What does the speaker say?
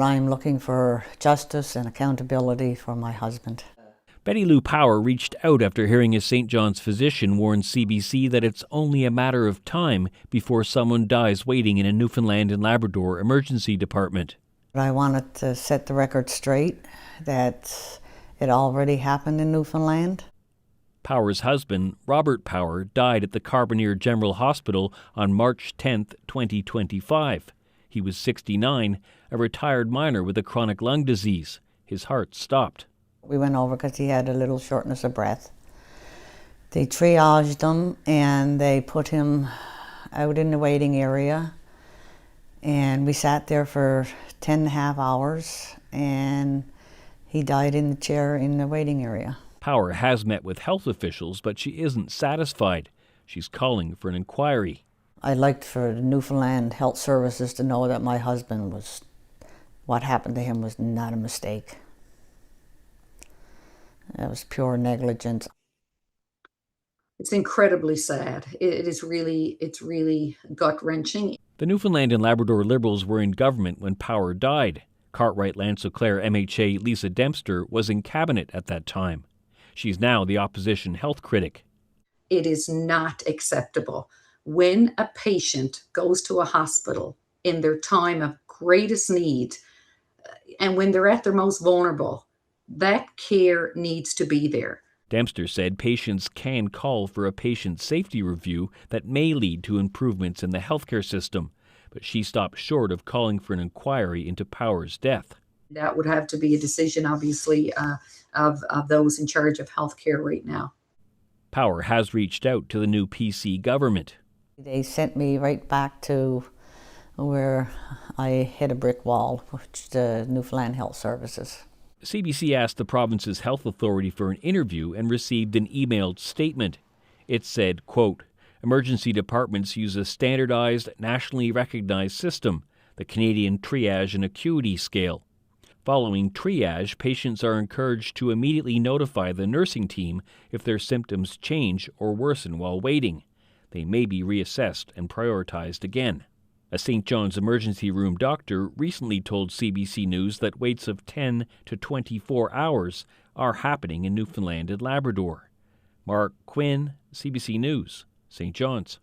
I'm looking for justice and accountability for my husband. Betty Lou Power reached out after hearing a St. John's physician warn CBC that it's only a matter of time before someone dies waiting in a Newfoundland and Labrador emergency department. I wanted to set the record straight that it already happened in Newfoundland. Power's husband, Robert Power, died at the Carbonear General Hospital on March 10, 2025. He was 69, a retired miner with a chronic lung disease. His heart stopped. We went over because he had a little shortness of breath. They triaged him and they put him out in the waiting area. And we sat there for 10.5 hours and he died in the chair in the waiting area. Power has met with health officials, but she isn't satisfied. She's calling for an inquiry. I'd like for the Newfoundland Health Services to know that my husband what happened to him was not a mistake. It was pure negligence. It's incredibly sad. It's really gut-wrenching. The Newfoundland and Labrador Liberals were in government when Power died. Cartwright Lanceau Clare MHA Lisa Dempster was in cabinet at that time. She's now the opposition health critic. It is not acceptable when a patient goes to a hospital in their time of greatest need and when they're at their most vulnerable. That care needs to be there. Dempster said patients can call for a patient safety review that may lead to improvements in the healthcare system, but she stopped short of calling for an inquiry into Power's death. That would have to be a decision, obviously, of those in charge of healthcare right now. Power has reached out to the new PC government. They sent me right back to where I hit a brick wall, which the Newfoundland Health Services. CBC asked the province's health authority for an interview and received an emailed statement. It said, quote, "Emergency departments use a standardized, nationally recognized system, the Canadian Triage and Acuity Scale. Following triage, patients are encouraged to immediately notify the nursing team if their symptoms change or worsen while waiting. They may be reassessed and prioritized again." A St. John's emergency room doctor recently told CBC News that waits of 10 to 24 hours are happening in Newfoundland and Labrador. Mark Quinn, CBC News, St. John's.